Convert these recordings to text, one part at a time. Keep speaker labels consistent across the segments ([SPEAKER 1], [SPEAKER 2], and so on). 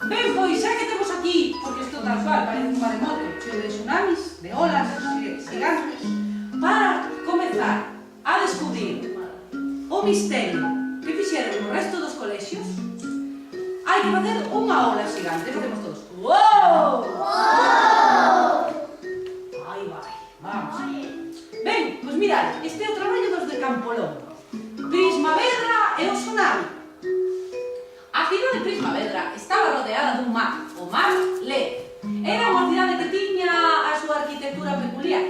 [SPEAKER 1] Ben, pois xa que temos aquí, porque isto tal cual parece un maremoto cheo de tsunamis, de olas, gigantes, para comezar a descubrir o misterio que fixeron no resto dos colexios, hai que facer unha ola xigante. Facemos todos. Uou! Aí vai, vamos. Ben, pois mirad, este é o traballo dos de Campolongo. Prismavedra e o tsunami. A cidade de Prismavedra estaba rodeada dun mar, o mar Lé. Era unha cidade que tiña a súa arquitectura peculiar.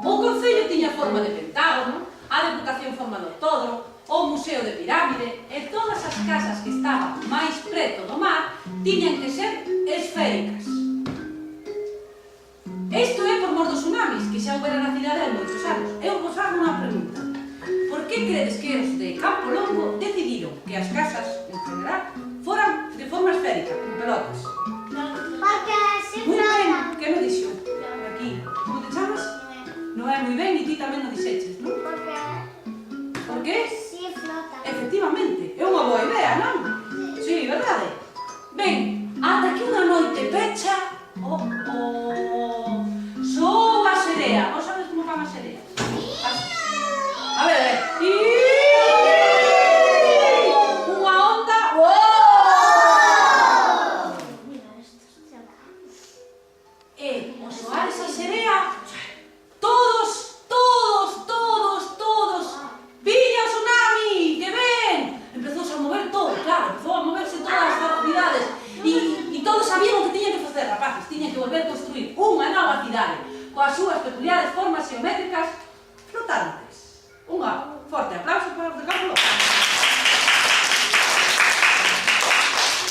[SPEAKER 1] O concello tiña forma de pentágono, a Deputación forma de octógono, o Museo de Pirámide, e todas as casas que estaban máis preto do mar tiñan que ser esféricas. Isto é por mor dos tsunamis, que xa houbera na cidade hai moitos anos. Eu vos fago unha pregunta. Por que credes que os de Campolongo decidiron que as casas, en general, foran de forma esférica, con pelotas?
[SPEAKER 2] Porque así
[SPEAKER 1] Moi ben,
[SPEAKER 2] flotan.
[SPEAKER 1] que non dixo? Aquí. Como te chamas? Noé, moi ben, e ti tamén non dixeches, non? Por que?
[SPEAKER 2] Sí flotan.
[SPEAKER 1] Efectivamente, é unha boa idea, non? Sí, verdade? Ben, ata que unha noite pecha sou a serea. Vos sabes como fan a serea? A ver, unha onda. E ao soar esa serea, todos, viña o tsunami, que ven! Empezouse a mover todo, claro, empezou a moverse todas as velocidades e todos sabían o que tiñan que facer, rapaces, tiñan que volver a construir unha nova cidade coas súas peculiares formas xeométricas flotantes. Unha forte aplauso para os de Campolongo.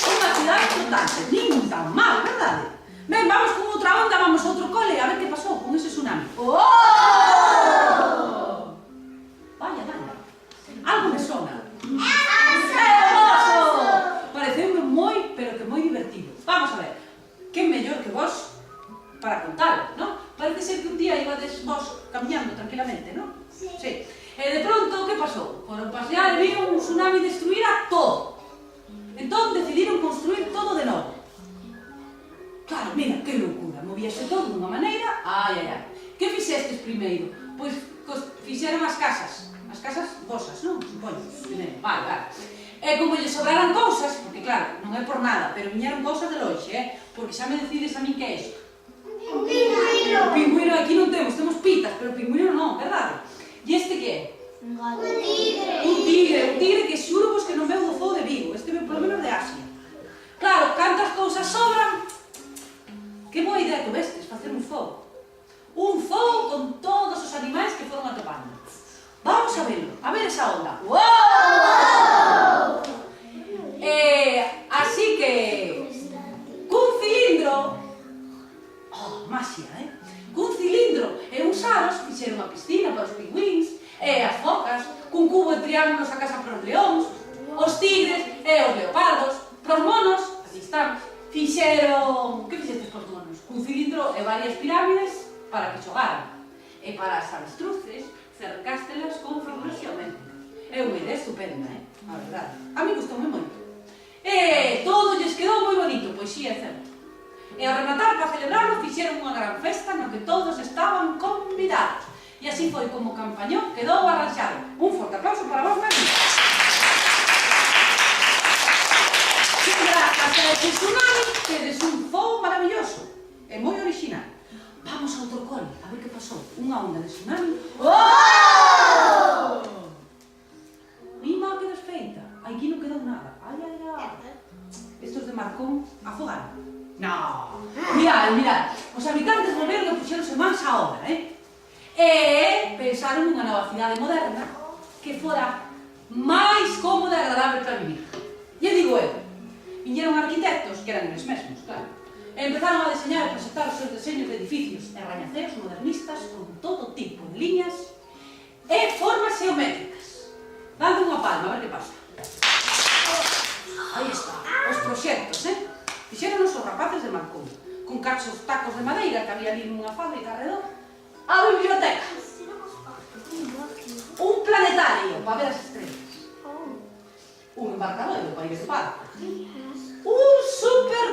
[SPEAKER 1] Unha cidade flotante, nin tan mal, verdade? Ben, vamos con outra onda, vamos a outro cole, a ver que pasou con ese tsunami. Vaya, algo me sona. Hermoso! Pareceume moi, pero que moi divertido. Vamos a ver, que mellor que vos para contalo, non? Parece ser que un día ibades vos camiñando tranquilamente, non?
[SPEAKER 2] Sí.
[SPEAKER 1] Sí. E de pronto, que pasou? Foron pasear e viron un tsunami destruir a todo. Entón decidiron construir todo de novo. Claro, mira, que loucura, movíase todo dunha maneira, ai. Que fixestes primeiro? Pois fixeron as casas vosas, non? Supoño, primeiro, vale. E como lle sobraran cousas, porque claro, non é por nada, pero viñeron cousas de lonxe, porque xa me decides a min que é iso.
[SPEAKER 2] Un pingüino.
[SPEAKER 1] O pingüino aquí non temos pitas, pero o pingüino non, verdade? E este que é?
[SPEAKER 2] Un tigre.
[SPEAKER 1] Un tigre que xuro vos que non veu do zoo de Vigo, este veu polo menos de Asia. Claro, cantas cousas sobran. Que boa idea que vestes, facer un zoo. Un zoo con todos os animais que foron atopando. Vamos a verlo, a ver esa onda. ¡Wow! Así que, cun cilindro, magia, cun cilindro e uns aros fixeron a piscina para os pingüins e as focas, cun cubo de triángulos a casa para os leóns, os tigres e os leopardos, pros monos, aquí están, fixeron... Que fixestes pros monos? Cun cilindro e varias pirámides para que xogaran. E para as avestruces, cercástelas con figuras xeométricas. É unha idea estupenda, a verdade. A mí gustoume moito. E todo lles quedou moi bonito, pois sí, é certo. E ao rematar, para celebrarlo, fixeron unha gran festa no que todos estaban convidados. E así foi como Campañón quedou arranxado. Un forte aplauso para vos, Mari. Grazas a ese tsunami, tedes un zoo maravilloso e moi original. Vamos a outro cole, a ver que pasou. Unha onda de tsunami. Mima, que desfeita. Aquí non quedou nada. Ai. Estos de Marcón afogaron. No. Mirad. Os habitantes volveron e puxeronse mans á obra, E pensaron nunha nova cidade moderna que fora máis cómoda e agradable para vivir. E digo eu, viñeron arquitectos, que eran eles mesmos, claro, e empezaron a deseñar e presentar os seus deseños de edificios e rañaceos modernistas con todo tipo de liñas e formas xeométricas. Dando unha palma, a ver que pasa. Aí está, os proxectos, Fixéronos os rapaces de Marcón, con cachos tacos de madeira que había ali nunha fábrica alrededor, a biblioteca, un planetario para ver as estrelas, un embarcadoiro para ir de barco, uns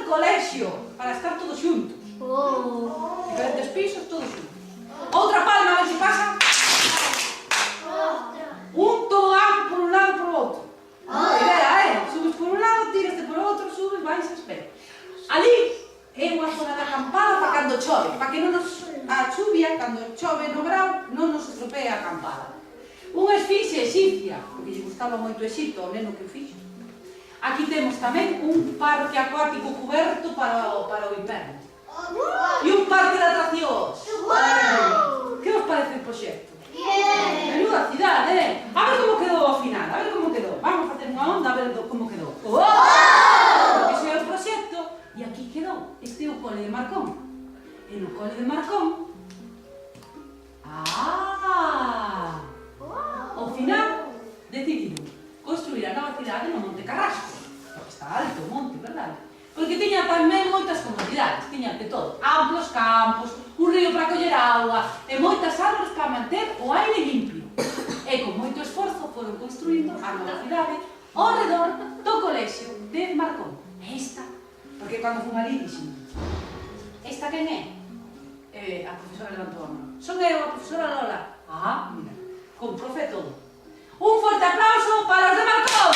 [SPEAKER 1] del colexio, para estar todos xuntos. Diferentes pisos, todos xuntos. Outra palma, a ver se pasa. Un tobogán por un lado e por outro. Idea, subes por un lado, tiraste por outro, subes, vais e espera. Ali é unha zona de acampada para cando chove, para que non nos a chuvia, cando chove no verão, non nos estropee a acampada. Unha esfinxe egipcia, porque lle gustaba moito Egipto, o neno que o fixo. Aquí temos tamén un parque acuático coberto para o inverno. E un parque de atraccións. Que vos parece o proxecto? Menuda cidade, A ver como quedou ao final, a ver como quedou. Vamos a facer unha onda a ver como quedou. Porque ese é o proxecto, e aquí quedou. Este é o cole de Marcón. E no cole de Marcón... Ao final, decidiron construir a nova cidade no Monte Carrasco. Porque está alto o monte, verdade? Porque tiña tamén moitas comodidades, tiña de todo. Amplos campos, un río para coller auga e moitas árbores para manter o aire limpio. E con moito esforzo foron construindo a nova cidade ao redor do colexio de Marcón. E esta, porque cando fun ali dixen, esta quen é? A profesora levantou a mano. Son eu, a profesora Lola. Mira, con profe todo. Un forte aplauso para os de Marcón!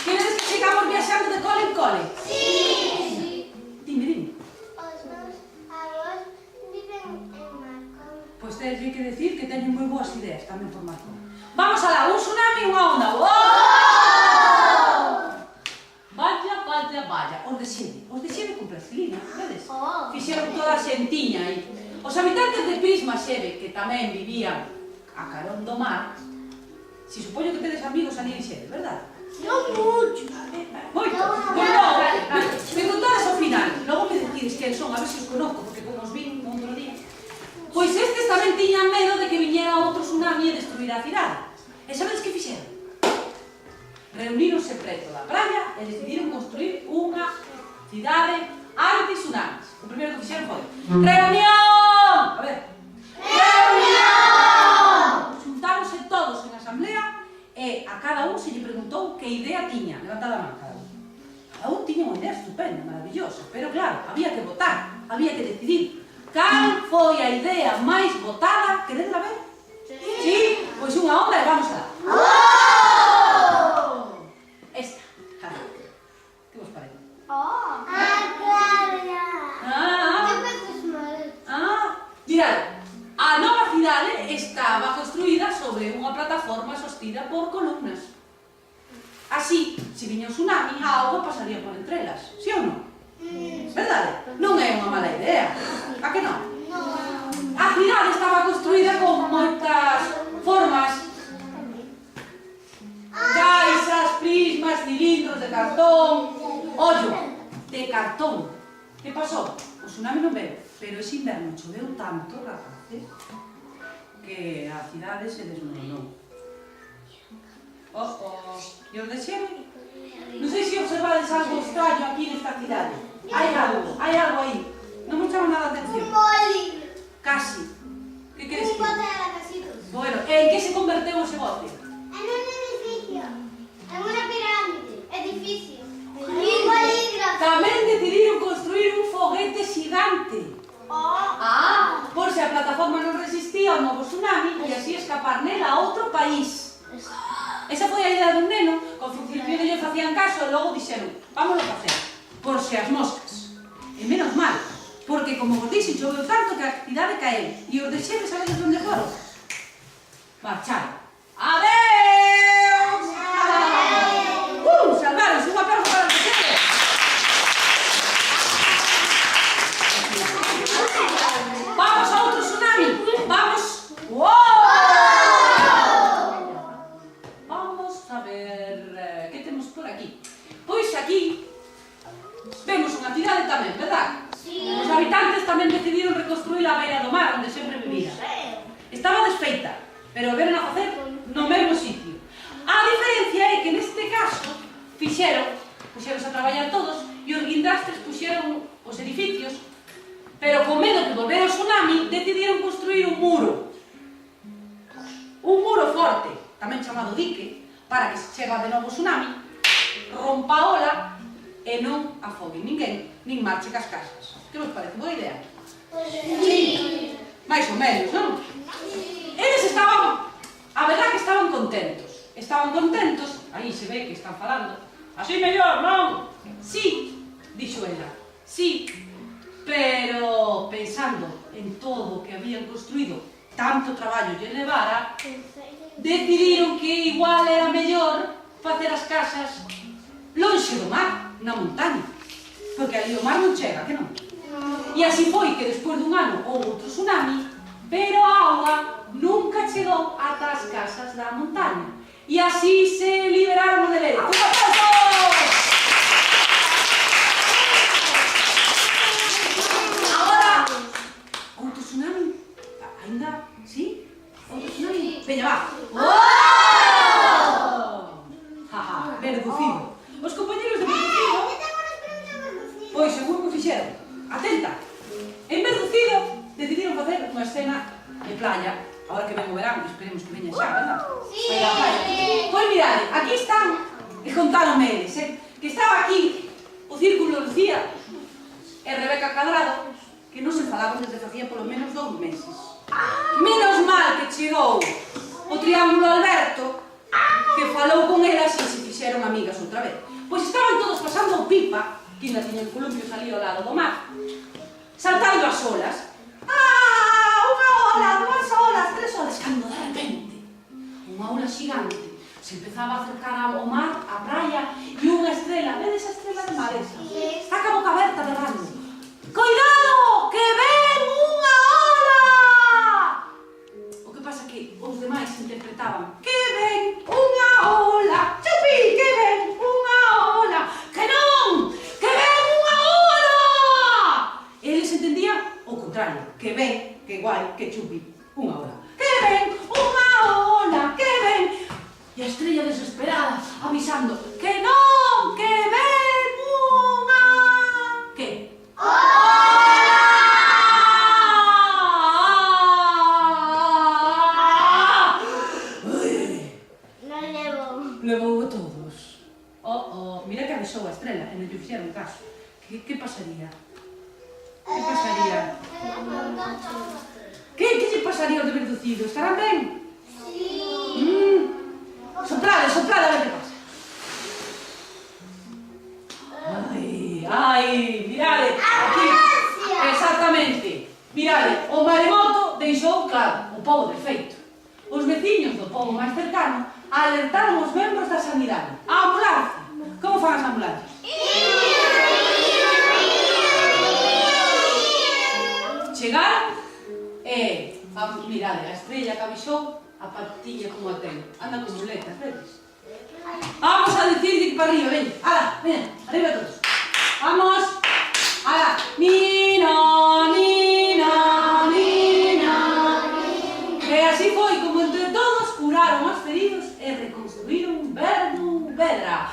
[SPEAKER 1] Queredes que sigamos viaxando de cole en cole?
[SPEAKER 2] Sí!
[SPEAKER 1] Dime.
[SPEAKER 2] Os meus avós viven en Marcón.
[SPEAKER 1] Pois tedes que decir que teñen moi boas ideas tamén por Marcón. Vamos alá, un tsunami e unha onda. Vaya. Os de Xeve con plastilina, vedes? Fixeron toda a xentiña aí. Os habitantes de Prisma Xeve, que tamén vivían a carón do mar, si supoño que tedes amigos ali en Xeve, verdad?
[SPEAKER 2] Non mucho.
[SPEAKER 1] Moito. Me contadas ao final, logo me decides quen son, a ver se os conozco, porque como os vin outro día. Pois estes tamén tiñan medo de que viñera outro tsunami e destruíra a cidade. E sabedes que fixeron? Reuníronse preto da praia e decidiron construir unha cidade anti-tsunamis. O primeiro que fixeron foi reunión! A ver. Reunión! Xuntáronse todos en asamblea e a cada un se lle preguntou que idea tiña. Levantada a man cada un. Cada un tiña unha idea estupenda, maravillosa. Pero claro, había que votar, había que decidir. Cal foi a idea máis votada? Queredla ver? Sí? Pois unha onda e vamos alá. Esta. Que vos parece? Mirad, a nova cidade estaba construída sobre unha plataforma sostida por columnas. Así, se viña un tsunami, a auga pasaría por entre elas, si ou non? Verdade? Non é unha mala idea. A que non? A cidade estaba construída con moitas formas, caixas, prismas, cilindros de cartón. Ollo, de cartón. Que pasou? O tsunami non veo, pero ese inverno choveu tanto, rapaces, que a cidade se desmoronou. E os de Xeve? Non sei se observades algo extraño aquí nesta cidade. Hai algo aí. Non me chama nada a atención.
[SPEAKER 2] Un boli.
[SPEAKER 1] Casi. Que queres
[SPEAKER 2] Un bote de casitos.
[SPEAKER 1] Bueno, en que se converteu ese bote?
[SPEAKER 2] En un edificio. En una pirámide. Edificio. Un bolígrafo.
[SPEAKER 1] Tamén decidiron construir un foguete xigante. Por se a plataforma non resistía ao novo tsunami e así escapar nela a outro país. Esa foi a idea dun neno, con funcionarios lle facían caso e logo dixeron, vámonos a facer, por se as moscas. E menos mal, porque como vos dixen, choveu tanto que a cidade caeu. E os de Xeve, sabedes onde foron? Marcharon. Adeus! Salvaronse, un aplauso para os de Xeve. Vamos a outro tsunami. Vamos. Vamos a ver que temos por aquí. Pois aquí vemos unha cidade tamén, verdad?
[SPEAKER 2] Sí.
[SPEAKER 1] Os habitantes tamén decidiron reconstruir a beira do mar onde sempre vivían. Estaba desfeita, pero o veron a facer no mesmo sitio. A diferencia é que neste caso puxeronse a traballar todos e os guindastres puxeron os edificios, pero con medo que volvera o tsunami decidiron construir un muro forte, tamén chamado dique, para que se chega de novo o tsunami, rompa a ola e non afoguen ninguén, nin marche cas casas. Que vos parece? Boa idea? Sí. Mais ou menos, non? Eles estaban, a verdad que estaban contentos. Estaban contentos, aí se ve que están falando. Así mellor, non? Sí, dixo ela, sí, pero pensando en todo o que habían construído, tanto traballo lle levara, decidiron que igual era mellor facer as casas lonxe do mar, na montaña, porque ali o mar non chega, que non? E así foi que despois dun ano houve outro tsunami, pero a auga nunca chegou ata as casas da montaña. E así se liberaron de leite. Un aplauso! Agora, outro tsunami? Ainda? Sí? Outro tsunami? Veña, va. Jaja, verducido. Os compañeros de verducido, pois seguro que fixeron. Atenta. En verducido decidiron facer unha escena de playa. Agora que ven o verán, esperemos que veña xa, verdad?
[SPEAKER 2] Sí.
[SPEAKER 1] Pois mirade, aquí están, e contáronme eles, que estaba aquí o Círculo Lucía e Rebeca Cadrado, que non se falaban desde facía polo menos 2 meses. Menos mal que chegou o Triángulo Alberto, que falou con elas e se fixeron amigas outra vez. Pois estaban todos pasando o pipa, que ainda tiñan columpios ali ao lado do mar, saltando as olas. Unha ola, 2 olas, 3 olas, cando de repente unha ola xigante se empezaba a acercar ao mar, á praia, e unha estrela, vedes a estrela de mar esa? Está ca boca aberta berrando. Coidado, que ven unha ola! O que pasa que os demais interpretaban que ven unha ola, chupi, que ven unha ola, que non, que ven unha ola! Eles entendían o contrario, que ven, que guai, que chupi, unha ola. Que ven unha ola, que ven! E a estrella desesperada, avisando que non, que ven unha... Que? Levou a todos. Mira que avisou a estrela e non lle fixeron caso. Que pasaría? Que pasaría? Que lle pasaría aos de verducido? Estarán ben? Sí. Soplade, soplade, a ver que pasa. Ai, mirade, aquí. Exactamente. Mirade, o maremoto deixou claro o pobo de feito. Os veciños do pobo máis cercano alertaron os membros da sanidade. A ambulancia. Como fan as ambulancias? Chegaron e, mirade, a estrella que avisou, a patiña como a ten. Anda con muletas, vedes? Vamos a decir que para arriba, ven. Ala, ven, arriba todos. Vamos. Ala. Nino, Nino, Nino. E así foi como entre todos curaron os feridos e reconstruíron Verdu Vedra.